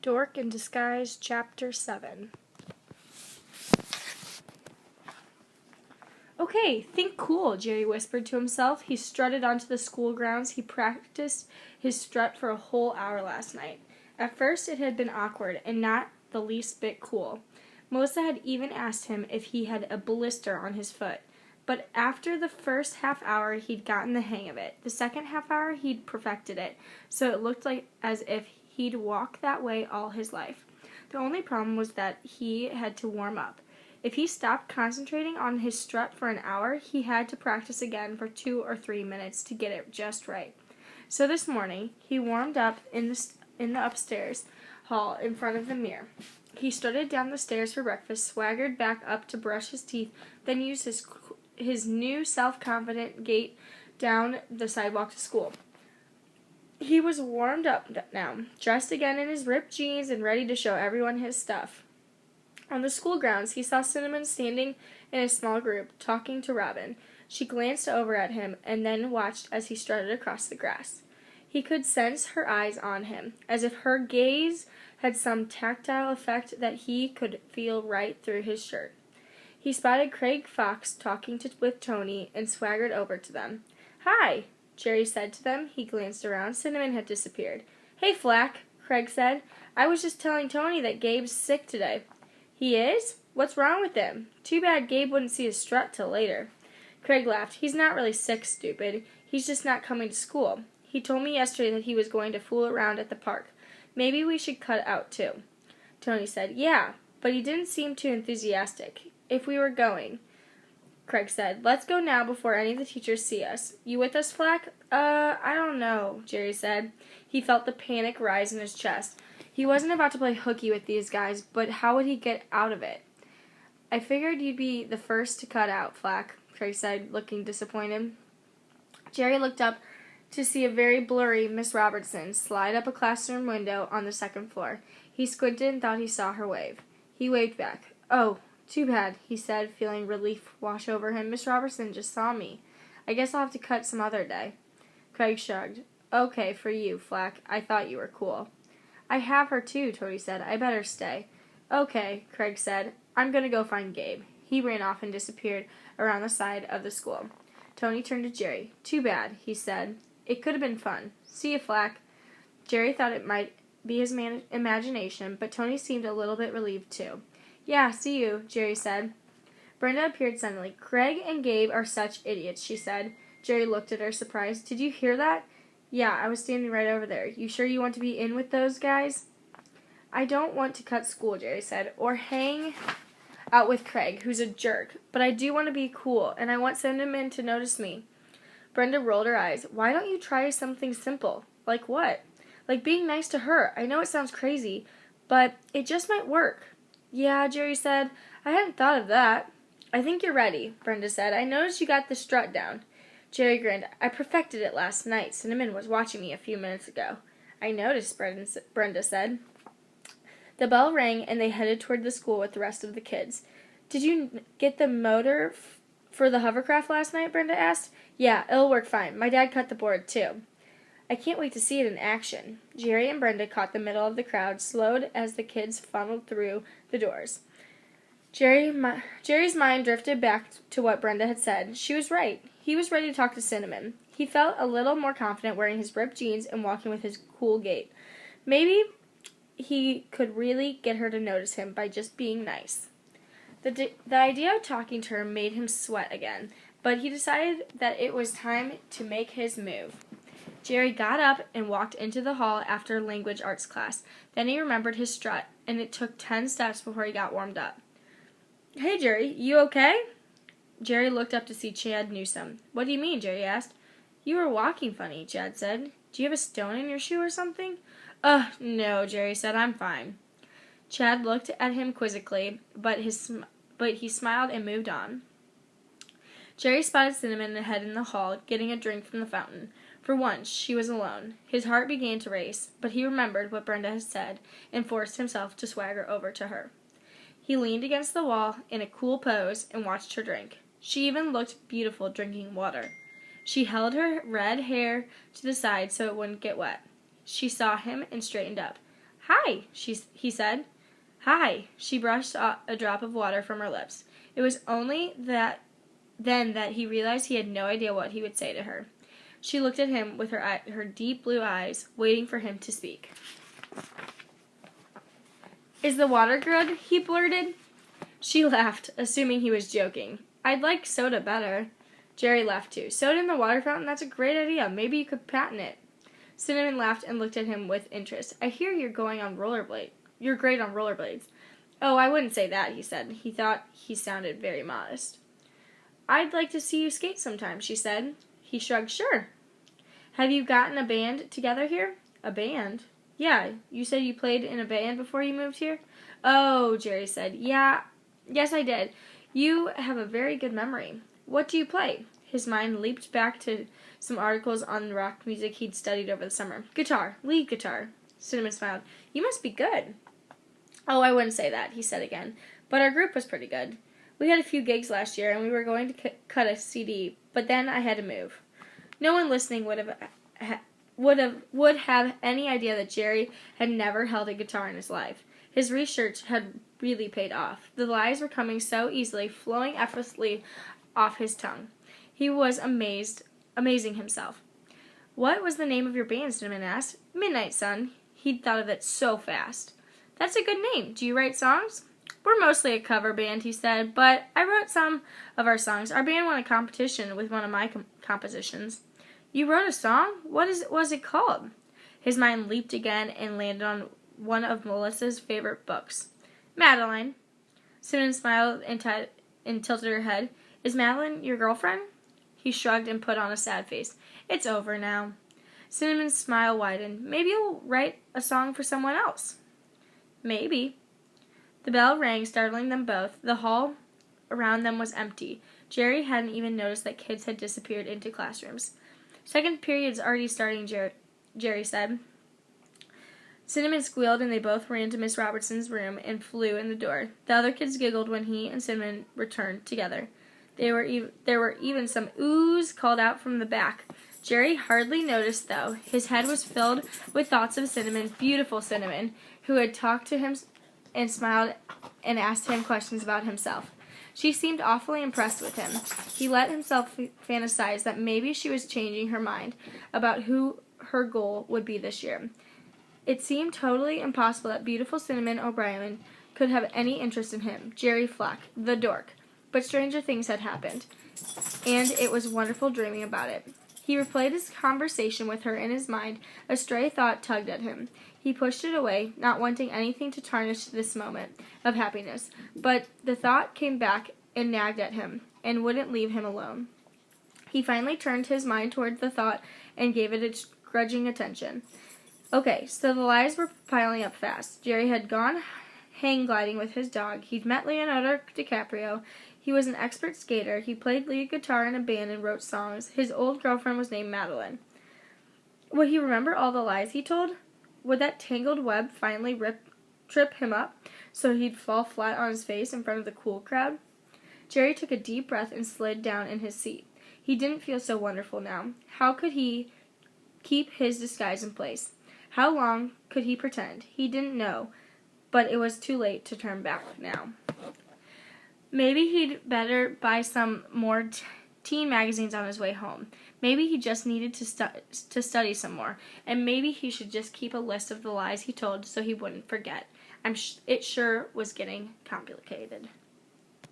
Dork in Disguise, Chapter 7. Okay, think cool, Jerry whispered to himself. He strutted onto the school grounds. He practiced his strut for a whole hour last night. At first it had been awkward and not the least bit cool. Melissa had even asked him if he had a blister on his foot. But after the first half hour, he'd gotten the hang of it. The second half hour, he'd perfected it, so it looked like as if he'd walk that way all his life. The only problem was that he had to warm up. If he stopped concentrating on his strut for an hour, he had to practice again for 2 or 3 minutes to get it just right. So this morning, he warmed up in the upstairs hall in front of the mirror. He strutted down the stairs for breakfast, swaggered back up to brush his teeth, then used his new self-confident gait down the sidewalk to school. He was warmed up now, dressed again in his ripped jeans and ready to show everyone his stuff. On the school grounds, he saw Cinnamon standing in a small group, talking to Robin. She glanced over at him and then watched as he strutted across the grass. He could sense her eyes on him, as if her gaze had some tactile effect that he could feel right through his shirt. He spotted Craig Fox talking with Tony and swaggered over to them. "Hi," Jerry said to them. He glanced around. Cinnamon had disappeared. "Hey, Flack," Craig said. "I was just telling Tony that Gabe's sick today." "He is? What's wrong with him? Too bad Gabe wouldn't see his strut till later." Craig laughed. "He's not really sick, stupid. He's just not coming to school. He told me yesterday that he was going to fool around at the park. Maybe we should cut out too." Tony said, "Yeah, but he didn't seem too enthusiastic. If we were going," Craig said. "Let's go now before any of the teachers see us. You with us, Flack?" I don't know," Jerry said. He felt the panic rise in his chest. He wasn't about to play hooky with these guys, but how would he get out of it? "I figured you'd be the first to cut out, Flack," Craig said, looking disappointed. Jerry looked up to see a very blurry Miss Robertson slide up a classroom window on the second floor. He squinted and thought he saw her wave. He waved back. "Oh, too bad," he said, feeling relief wash over him. "Miss Robertson just saw me. I guess I'll have to cut some other day." Craig shrugged. "Okay, for you, Flack. I thought you were cool." "I have her too," Tony said. "I better stay." "Okay," Craig said. "I'm going to go find Gabe." He ran off and disappeared around the side of the school. Tony turned to Jerry. "Too bad," he said. "It could have been fun. See you, Flack." Jerry thought it might be his imagination, but Tony seemed a little bit relieved too. "Yeah, see you," Jerry said. Brenda appeared suddenly. "Craig and Gabe are such idiots," she said. Jerry looked at her, surprised. "Did you hear that?" "Yeah, I was standing right over there. You sure you want to be in with those guys?" "I don't want to cut school," Jerry said, "or hang out with Craig, who's a jerk. But I do want to be cool, and I want Cinnamon to notice me." Brenda rolled her eyes. "Why don't you try something simple?" "Like what?" "Like being nice to her. I know it sounds crazy, but it just might work." "Yeah," Jerry said. "I hadn't thought of that." "I think you're ready," Brenda said. "I noticed you got the strut down." Jerry grinned. "I perfected it last night. Cinnamon was watching me a few minutes ago." "I noticed," Brenda said. The bell rang, and they headed toward the school with the rest of the kids. "Did you get the motor for the hovercraft last night?" Brenda asked. "Yeah, it'll work fine. My dad cut the board, too." "I can't wait to see it in action." Jerry and Brenda caught the middle of the crowd, slowed as the kids funneled through the doors. Jerry's mind drifted back to what Brenda had said. She was right. He was ready to talk to Cinnamon. He felt a little more confident wearing his ripped jeans and walking with his cool gait. Maybe he could really get her to notice him by just being nice. The idea of talking to her made him sweat again, but he decided that it was time to make his move. Jerry got up and walked into the hall after language arts class. Then he remembered his strut, and it took 10 steps before he got warmed up. "Hey, Jerry, you okay?" Jerry looked up to see Chad Newsom. "What do you mean?" Jerry asked. "You were walking funny," Chad said. "Do you have a stone in your shoe or something?" No," Jerry said. "I'm fine." Chad looked at him quizzically, but he smiled and moved on. Jerry spotted Cinnamon ahead in the hall, getting a drink from the fountain. For once, she was alone. His heart began to race, but he remembered what Brenda had said and forced himself to swagger over to her. He leaned against the wall in a cool pose and watched her drink. She even looked beautiful drinking water. She held her red hair to the side so it wouldn't get wet. She saw him and straightened up. "Hi," he said. "Hi." She brushed a drop of water from her lips. It was only then that he realized he had no idea what he would say to her. She looked at him with her deep blue eyes, waiting for him to speak. "Is the water good?" he blurted. She laughed, assuming he was joking. "I'd like soda better." Jerry laughed too. "Soda in the water fountain? That's a great idea. Maybe you could patent it." Cinnamon laughed and looked at him with interest. "I hear you're great on rollerblades." "Oh, I wouldn't say that," he said. He thought he sounded very modest. "I'd like to see you skate sometime," she said. He shrugged. "Sure." "Have you gotten a band together here?" "A band?" "Yeah, you said you played in a band before you moved here?" "Oh," Jerry said. Yes, I did. You have a very good memory. What do you play?" His mind leaped back to some articles on rock music he'd studied over the summer. "Guitar. Lead guitar." Cinnamon smiled. "You must be good." "Oh, I wouldn't say that," he said again. "But our group was pretty good. We had a few gigs last year, and we were going to cut a CD, but then I had to move." No one listening would have any idea that Jerry had never held a guitar in his life. His research had really paid off. The lies were coming so easily, flowing effortlessly off his tongue. He was amazing himself. "What was the name of your band?" Cinnamon asked. "Midnight Sun." He'd thought of it so fast. "That's a good name. Do you write songs?" "We're mostly a cover band," he said, "but I wrote some of our songs. Our band won a competition with one of my compositions." "You wrote a song? What was it called?" His mind leaped again and landed on one of Melissa's favorite books. "Madeline." Cinnamon smiled and tilted her head. "Is Madeline your girlfriend?" He shrugged and put on a sad face. "It's over now." Cinnamon's smile widened. "Maybe you'll write a song for someone else." "Maybe." The bell rang, startling them both. The hall around them was empty. Jerry hadn't even noticed that kids had disappeared into classrooms. "Second period's already starting," Jerry said. Cinnamon squealed, and they both ran to Miss Robertson's room and flew in the door. The other kids giggled when he and Cinnamon returned together. There were even some oohs called out from the back. Jerry hardly noticed, though. His head was filled with thoughts of Cinnamon, beautiful Cinnamon, who had talked to him and smiled and asked him questions about himself. She seemed awfully impressed with him. He let himself fantasize that maybe she was changing her mind about who her goal would be this year. It seemed totally impossible that beautiful Cinnamon O'Brien could have any interest in him, Jerry Flack, the dork. But stranger things had happened, and it was wonderful dreaming about it. He replayed his conversation with her in his mind. A stray thought tugged at him. He pushed it away, not wanting anything to tarnish this moment of happiness. But the thought came back and nagged at him, and wouldn't leave him alone. He finally turned his mind toward the thought and gave it its grudging attention. Okay, so the lies were piling up fast. Jerry had gone hang gliding with his dog. He'd met Leonardo DiCaprio. He was an expert skater. He played lead guitar in a band and wrote songs. His old girlfriend was named Madeline. Would he remember all the lies he told? Would that tangled web finally trip him up so he'd fall flat on his face in front of the cool crowd? Jerry took a deep breath and slid down in his seat. He didn't feel so wonderful now. How could he keep his disguise in place? How long could he pretend? He didn't know, but it was too late to turn back now. Maybe he'd better buy some more teen magazines on his way home. Maybe he just needed to study some more, and maybe he should just keep a list of the lies he told so he wouldn't forget. It sure was getting complicated.